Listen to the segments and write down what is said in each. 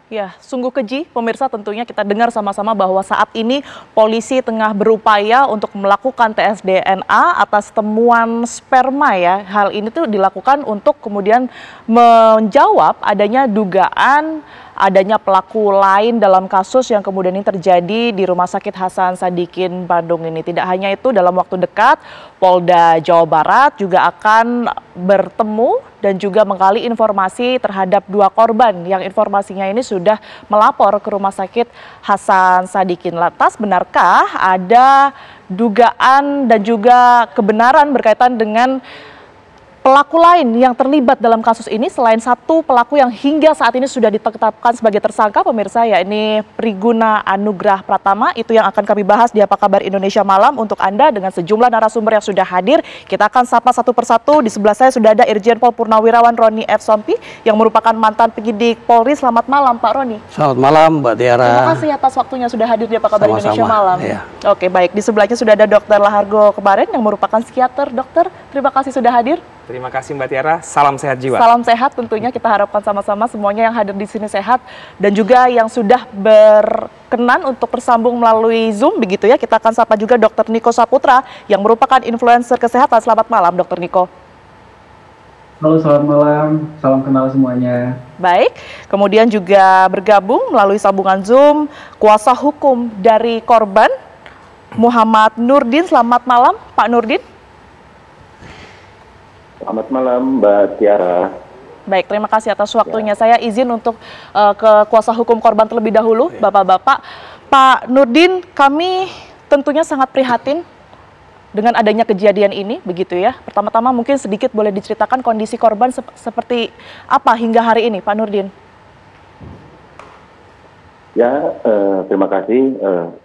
Ya, sungguh keji, pemirsa, tentunya kita dengar sama-sama bahwa saat ini polisi tengah berupaya untuk melakukan tes DNA atas temuan sperma ya. Hal ini tuh dilakukan untuk kemudian menjawab adanya dugaan adanya pelaku lain dalam kasus yang kemudian ini terjadi di Rumah Sakit Hasan Sadikin Bandung ini. Tidak hanya itu, dalam waktu dekat Polda Jawa Barat juga akan bertemu dan juga menggali informasi terhadap 2 korban yang informasinya ini sudah melapor ke Rumah Sakit Hasan Sadikin. Lantas, benarkah ada dugaan dan juga kebenaran berkaitan dengan pelaku lain yang terlibat dalam kasus ini selain satu pelaku yang hingga saat ini sudah ditetapkan sebagai tersangka, pemirsa, ya ini Priguna Anugrah Pratama. Itu yang akan kami bahas di Apa Kabar Indonesia Malam untuk Anda dengan sejumlah narasumber yang sudah hadir. Kita akan sapa satu persatu. Di sebelah saya sudah ada Irjen Pol Purnawirawan Roni F. Sompi yang merupakan mantan penyidik Polri. Selamat malam, Pak Roni. Selamat malam, Mbak Tiara. Terima kasih atas waktunya sudah hadir di Apa Kabar Indonesia Malam. Ya. Oke, baik. Di sebelahnya sudah ada Dr. Lahargo kemarin yang merupakan psikiater. Dokter, terima kasih sudah hadir. Terima kasih Mbak Tiara, salam sehat jiwa. Salam sehat tentunya, kita harapkan sama-sama semuanya yang hadir di sini sehat dan juga yang sudah berkenan untuk bersambung melalui Zoom begitu ya. Kita akan sapa juga Dr. Niko Saputra yang merupakan influencer kesehatan. Selamat malam Dr. Niko. Halo, selamat malam. Salam kenal semuanya. Baik, kemudian juga bergabung melalui sambungan Zoom kuasa hukum dari korban Muhammad Nurdin. Selamat malam Pak Nurdin. Selamat malam Mbak Tiara. Baik, terima kasih atas waktunya. Saya izin untuk ke kuasa hukum korban terlebih dahulu, Bapak-Bapak. Pak Nurdin, kami tentunya sangat prihatin dengan adanya kejadian ini, begitu ya. Pertama-tama mungkin sedikit boleh diceritakan kondisi korban seperti apa hingga hari ini, Pak Nurdin. Ya, terima kasih.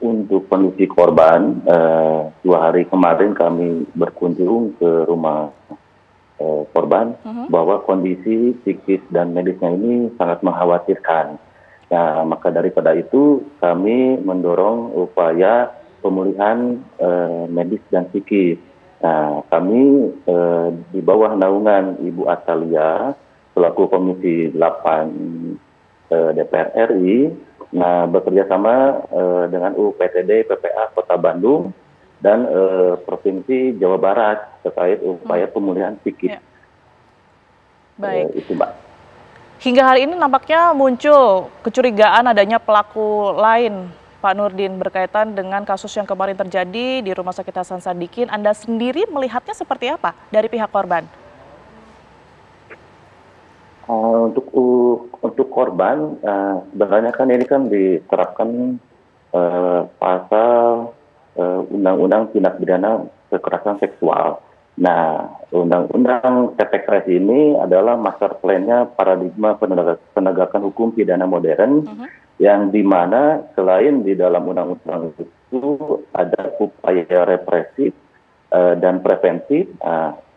Untuk kondisi korban, 2 hari kemarin kami berkunjung ke rumah korban bahwa kondisi psikis dan medisnya ini sangat mengkhawatirkan. Nah, maka daripada itu kami mendorong upaya pemulihan medis dan psikis. Nah, kami di bawah naungan Ibu Atalia selaku Komisi 8 DPR RI, nah bekerja sama dengan UPTD PPA Kota Bandung dan Provinsi Jawa Barat terkait upaya pemulihan psikis. Ya. Baik. Itu, Mbak. Hingga hari ini nampaknya muncul kecurigaan adanya pelaku lain, Pak Nurdin, berkaitan dengan kasus yang kemarin terjadi di Rumah Sakit Hasan Sadikin. Anda sendiri melihatnya seperti apa dari pihak korban? Untuk korban, sebenarnya kan ini kan diterapkan pasal Undang-Undang Tindak Pidana Kekerasan Seksual. Nah, Undang-Undang TPKS ini adalah master plan-nya paradigma penegakan hukum pidana modern, yang dimana selain di dalam undang-undang itu ada upaya represif dan preventif.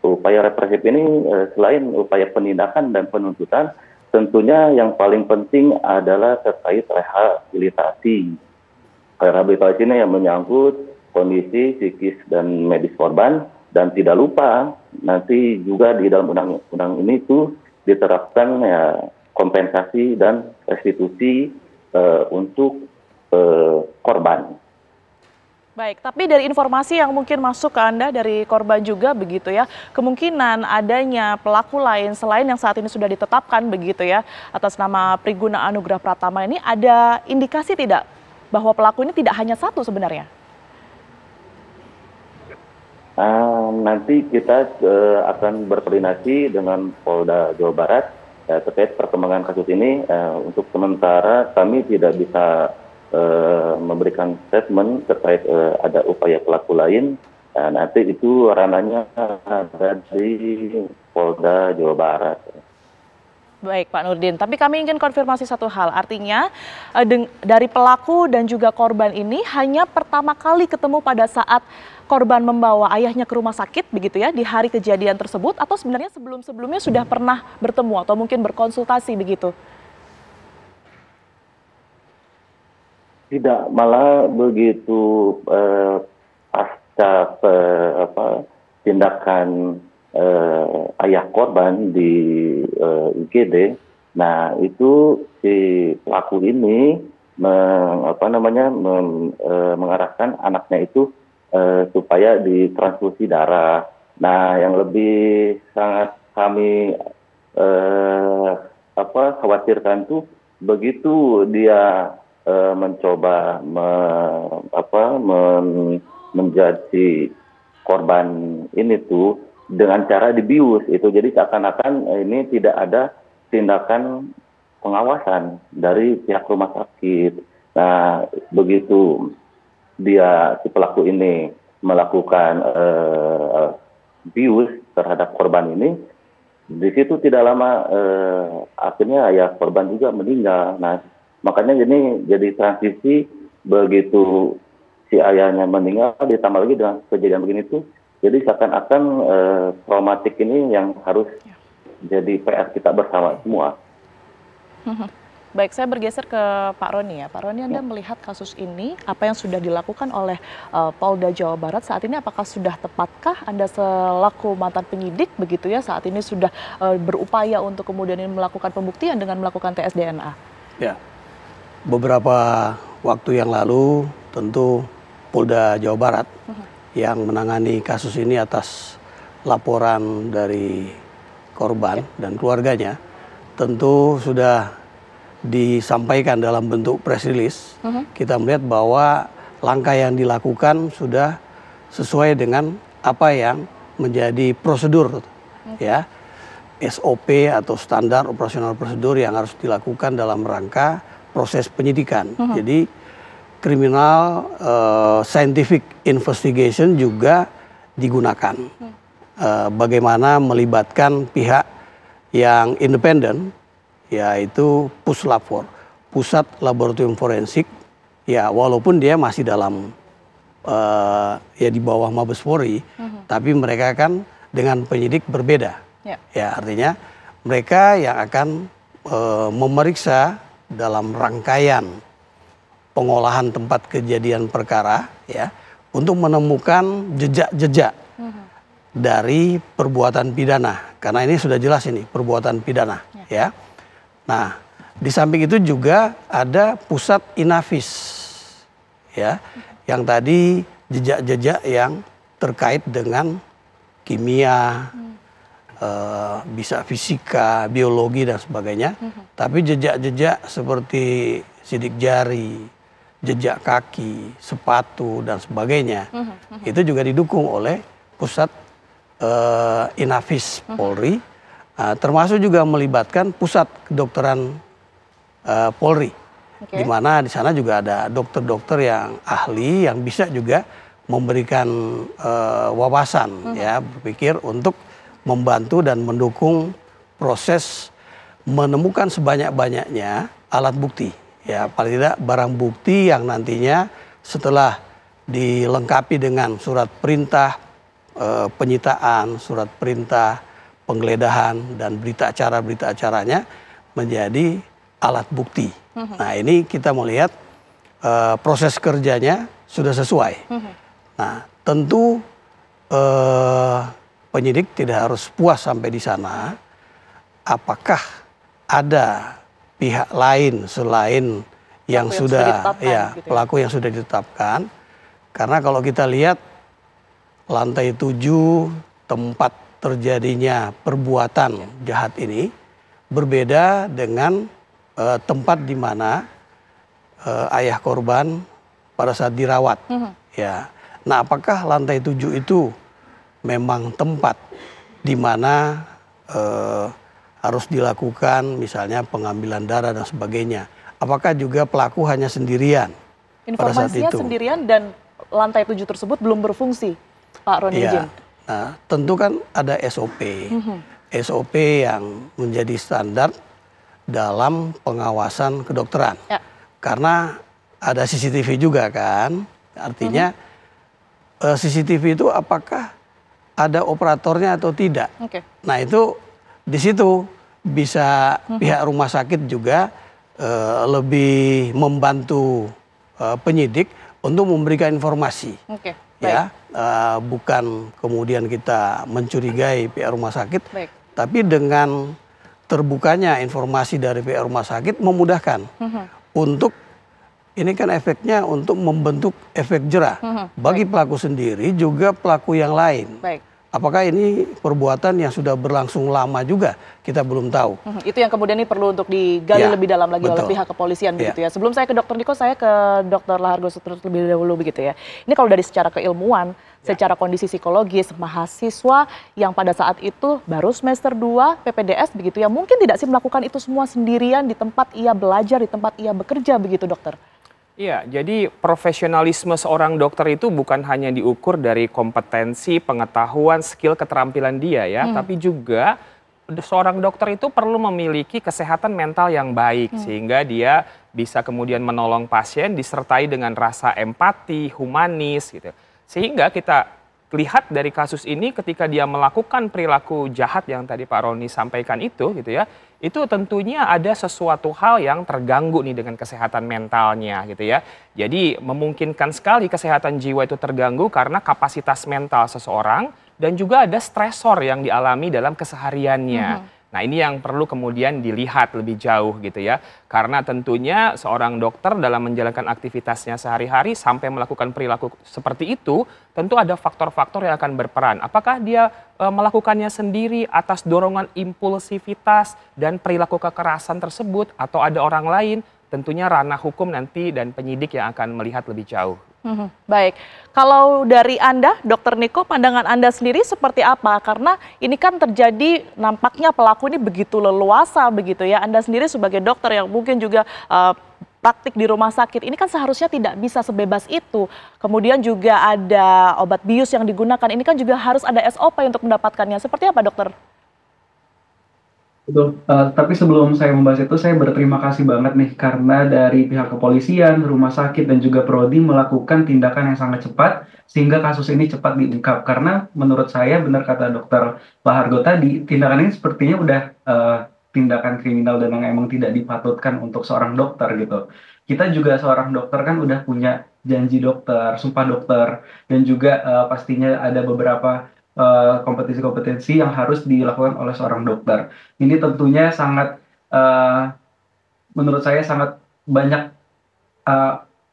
Upaya represif ini selain upaya penindakan dan penuntutan, tentunya yang paling penting adalah terkait rehabilitasi. Rehabilitasi ini yang menyangkut kondisi psikis dan medis korban, dan tidak lupa nanti juga di dalam undang-undang ini itu diterapkan ya kompensasi dan restitusi untuk korban. Baik, tapi dari informasi yang mungkin masuk ke Anda dari korban juga begitu ya, kemungkinan adanya pelaku lain selain yang saat ini sudah ditetapkan begitu ya, atas nama Priguna Anugrah Pratama ini, ada indikasi tidak bahwa pelaku ini tidak hanya satu sebenarnya? Nanti kita akan berkoordinasi dengan Polda Jawa Barat terkait perkembangan kasus ini. Untuk sementara kami tidak bisa memberikan statement terkait ada upaya pelaku lain. Nanti itu ranahnya ada di Polda Jawa Barat. Baik Pak Nurdin, tapi kami ingin konfirmasi satu hal, artinya dari pelaku dan juga korban ini hanya pertama kali ketemu pada saat korban membawa ayahnya ke rumah sakit begitu ya, di hari kejadian tersebut, atau sebenarnya sebelum-sebelumnya sudah pernah bertemu atau mungkin berkonsultasi begitu? Tidak, malah begitu pasca tindakan ayah korban di IGD, Nah, itu si pelaku ini mengarahkan anaknya itu supaya ditransfusi darah. Nah, yang lebih sangat kami khawatirkan tuh begitu dia mencoba menjadi korban ini tuh dengan cara dibius itu, jadi seakan-akan ini tidak ada tindakan pengawasan dari pihak rumah sakit. Nah, begitu dia si pelaku ini melakukan bius terhadap korban ini, di situ tidak lama akhirnya ayah korban juga meninggal. Nah, makanya ini jadi transisi, begitu si ayahnya meninggal ditambah lagi dengan kejadian begini tuh, jadi seakan-akan traumatik ini yang harus jadi PR kita bersama semua. Baik, saya bergeser ke Pak Roni ya. Pak Roni, Anda melihat kasus ini, apa yang sudah dilakukan oleh Polda Jawa Barat saat ini, apakah sudah tepatkah Anda selaku mantan penyidik begitu ya, saat ini sudah berupaya untuk kemudian melakukan pembuktian dengan melakukan tes DNA? Ya, beberapa waktu yang lalu tentu Polda Jawa Barat yang menangani kasus ini atas laporan dari korban dan keluarganya tentu sudah disampaikan dalam bentuk press release. Kita melihat bahwa langkah yang dilakukan sudah sesuai dengan apa yang menjadi prosedur ya, SOP atau standar operasional prosedur yang harus dilakukan dalam rangka proses penyidikan. Jadi criminal scientific investigation juga digunakan. Bagaimana melibatkan pihak yang independen, yaitu Puslapfor, Pusat Laboratorium Forensik, ya walaupun dia masih dalam ya di bawah Mabes Polri, tapi mereka kan dengan penyidik berbeda. Ya, artinya mereka yang akan memeriksa dalam rangkaian pengolahan tempat kejadian perkara ya, untuk menemukan jejak-jejak dari perbuatan pidana, karena ini sudah jelas ini perbuatan pidana ya. Nah, di samping itu juga ada pusat Inavis ya, yang tadi jejak-jejak yang terkait dengan kimia, bisa fisika, biologi dan sebagainya. Tapi jejak-jejak seperti sidik jari, jejak kaki, sepatu dan sebagainya, itu juga didukung oleh pusat Inavis Polri. Termasuk juga melibatkan pusat kedokteran Polri, di mana di sana juga ada dokter-dokter yang ahli yang bisa juga memberikan wawasan ya, berpikir untuk membantu dan mendukung proses menemukan sebanyak-banyaknya alat bukti ya, paling tidak barang bukti yang nantinya setelah dilengkapi dengan surat perintah penyitaan, surat perintah penggeledahan dan berita acaranya menjadi alat bukti. Nah, ini kita melihat proses kerjanya sudah sesuai. Nah, tentu penyidik tidak harus puas sampai di sana. Apakah ada pihak lain selain yang sudah ya gitu pelaku yang sudah ditetapkan? Karena kalau kita lihat lantai 7 tempat terjadinya perbuatan jahat ini berbeda dengan tempat di mana ayah korban pada saat dirawat. Ya, nah apakah lantai 7 itu memang tempat di mana harus dilakukan misalnya pengambilan darah dan sebagainya? Apakah juga pelaku hanya sendirian pada saat itu? Informasinya sendirian dan lantai 7 tersebut belum berfungsi, Pak Roni Jin. Nah, tentu kan ada SOP. SOP yang menjadi standar dalam pengawasan kedokteran. Karena ada CCTV juga kan. Artinya CCTV itu apakah ada operatornya atau tidak. Nah, itu di situ bisa pihak rumah sakit juga lebih membantu penyidik untuk memberikan informasi. Ya, bukan kemudian kita mencurigai pihak rumah sakit, tapi dengan terbukanya informasi dari pihak rumah sakit memudahkan untuk ini kan efeknya untuk membentuk efek jerah bagi pelaku sendiri juga pelaku yang lain. Baik. Apakah ini perbuatan yang sudah berlangsung lama juga? Kita belum tahu. Itu yang kemudian ini perlu untuk digali lebih dalam lagi oleh pihak kepolisian begitu ya. Sebelum saya ke Dr. Niko, saya ke Dr. Lahargo terlebih dahulu begitu ya. Ini kalau dari secara keilmuan, secara kondisi psikologis, mahasiswa yang pada saat itu baru semester 2 PPDS begitu ya, mungkin tidak sih melakukan itu semua sendirian di tempat ia belajar, di tempat ia bekerja begitu, dokter? Iya, jadi profesionalisme seorang dokter itu bukan hanya diukur dari kompetensi, pengetahuan, skill, keterampilan dia ya, tapi juga seorang dokter itu perlu memiliki kesehatan mental yang baik sehingga dia bisa kemudian menolong pasien disertai dengan rasa empati, humanis gitu. Sehingga kita lihat dari kasus ini ketika dia melakukan perilaku jahat yang tadi Pak Roni sampaikan itu gitu ya, itu tentunya ada sesuatu hal yang terganggu nih dengan kesehatan mentalnya gitu ya. Jadi memungkinkan sekali kesehatan jiwa itu terganggu karena kapasitas mental seseorang dan juga ada stresor yang dialami dalam kesehariannya. Nah ini yang perlu kemudian dilihat lebih jauh gitu ya. Karena tentunya seorang dokter dalam menjalankan aktivitasnya sehari-hari sampai melakukan perilaku seperti itu, tentu ada faktor-faktor yang akan berperan. Apakah dia melakukannya sendiri atas dorongan impulsivitas dan perilaku kekerasan tersebut atau ada orang lain, tentunya ranah hukum nanti dan penyidik yang akan melihat lebih jauh. Baik, kalau dari Anda, Dr. Niko, pandangan Anda sendiri seperti apa? Karena ini kan terjadi nampaknya pelaku ini begitu leluasa begitu ya. Anda sendiri sebagai dokter yang mungkin juga praktik di rumah sakit, ini kan seharusnya tidak bisa sebebas itu. Kemudian juga ada obat bius yang digunakan, ini kan juga harus ada SOP untuk mendapatkannya. Seperti apa, dokter? Betul. Tapi sebelum saya membahas itu, saya berterima kasih banget nih karena dari pihak kepolisian, rumah sakit, dan juga Prodi melakukan tindakan yang sangat cepat sehingga kasus ini cepat diungkap. Karena menurut saya, benar kata Dr. Lahargo tadi, tindakan ini sepertinya udah tindakan kriminal dan yang emang tidak dipatutkan untuk seorang dokter gitu. Kita juga seorang dokter kan udah punya janji dokter, sumpah dokter, dan juga pastinya ada beberapa kompetensi-kompetensi yang harus dilakukan oleh seorang dokter. Ini tentunya sangat, menurut saya sangat banyak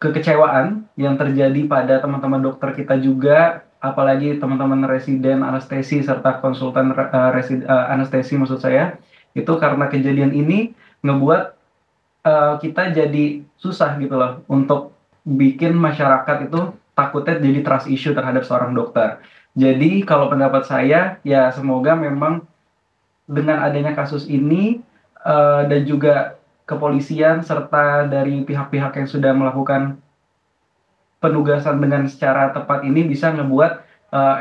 kekecewaan yang terjadi pada teman-teman dokter kita juga, apalagi teman-teman residen anestesi serta konsultan anestesi maksud saya, itu karena kejadian ini ngebuat kita jadi susah gitu loh untuk bikin masyarakat itu takutnya jadi trust issue terhadap seorang dokter. Jadi kalau pendapat saya ya semoga memang dengan adanya kasus ini dan juga kepolisian serta dari pihak-pihak yang sudah melakukan penugasan dengan secara tepat ini bisa ngebuat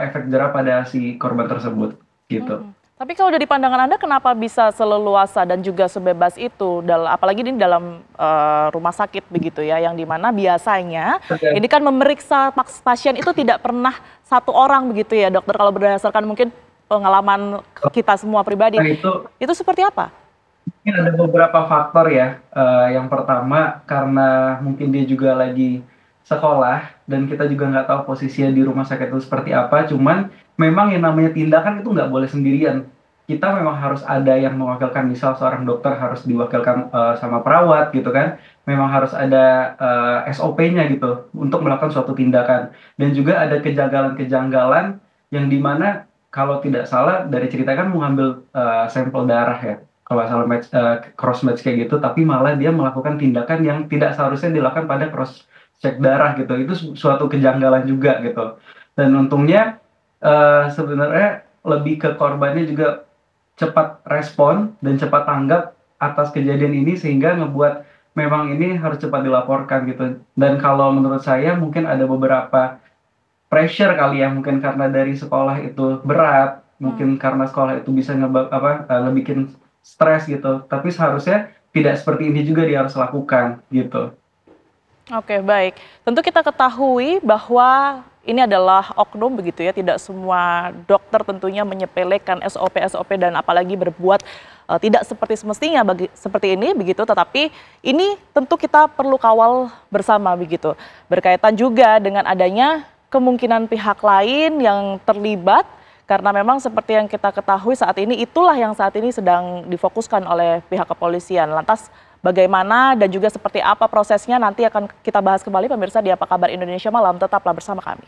efek jerah pada si korban tersebut gitu. Tapi kalau dari pandangan Anda kenapa bisa seleluasa dan juga sebebas itu, apalagi ini dalam rumah sakit begitu ya, yang dimana biasanya ini kan memeriksa pasien itu tidak pernah satu orang begitu ya dokter, kalau berdasarkan mungkin pengalaman kita semua pribadi. Nah, itu seperti apa? Mungkin ada beberapa faktor ya. Yang pertama karena mungkin dia juga lagi sekolah dan kita juga nggak tahu posisinya di rumah sakit itu seperti apa. Cuman memang yang namanya tindakan itu nggak boleh sendirian. Kita memang harus ada yang mewakilkan, misal seorang dokter harus diwakilkan sama perawat gitu kan. Memang harus ada SOP-nya gitu untuk melakukan suatu tindakan. Dan juga ada kejanggalan-kejanggalan yang dimana kalau tidak salah dari cerita kan mengambil sampel darah ya. Kalau salah cross match kayak gitu, tapi malah dia melakukan tindakan yang tidak seharusnya dilakukan pada cross check darah gitu. Itu suatu kejanggalan juga gitu. Dan untungnya sebenarnya lebih ke korbannya juga cepat respon dan cepat tanggap atas kejadian ini sehingga ngebuat memang ini harus cepat dilaporkan gitu. Dan kalau menurut saya mungkin ada beberapa pressure kali ya, mungkin karena dari sekolah itu berat, mungkin karena sekolah itu bisa ngebikin stres gitu. Tapi seharusnya tidak seperti ini juga dia harus lakukan gitu. Oke, baik. Tentu kita ketahui bahwa ini adalah oknum begitu ya, tidak semua dokter tentunya menyepelekan SOP-SOP dan apalagi berbuat tidak seperti semestinya seperti ini begitu, tetapi ini tentu kita perlu kawal bersama begitu. Berkaitan juga dengan adanya kemungkinan pihak lain yang terlibat Karena memang seperti yang kita ketahui saat ini, itulah yang saat ini sedang difokuskan oleh pihak kepolisian. Lantas bagaimana dan juga seperti apa prosesnya nanti akan kita bahas kembali pemirsa di Apa Kabar Indonesia Malam. Tetaplah bersama kami.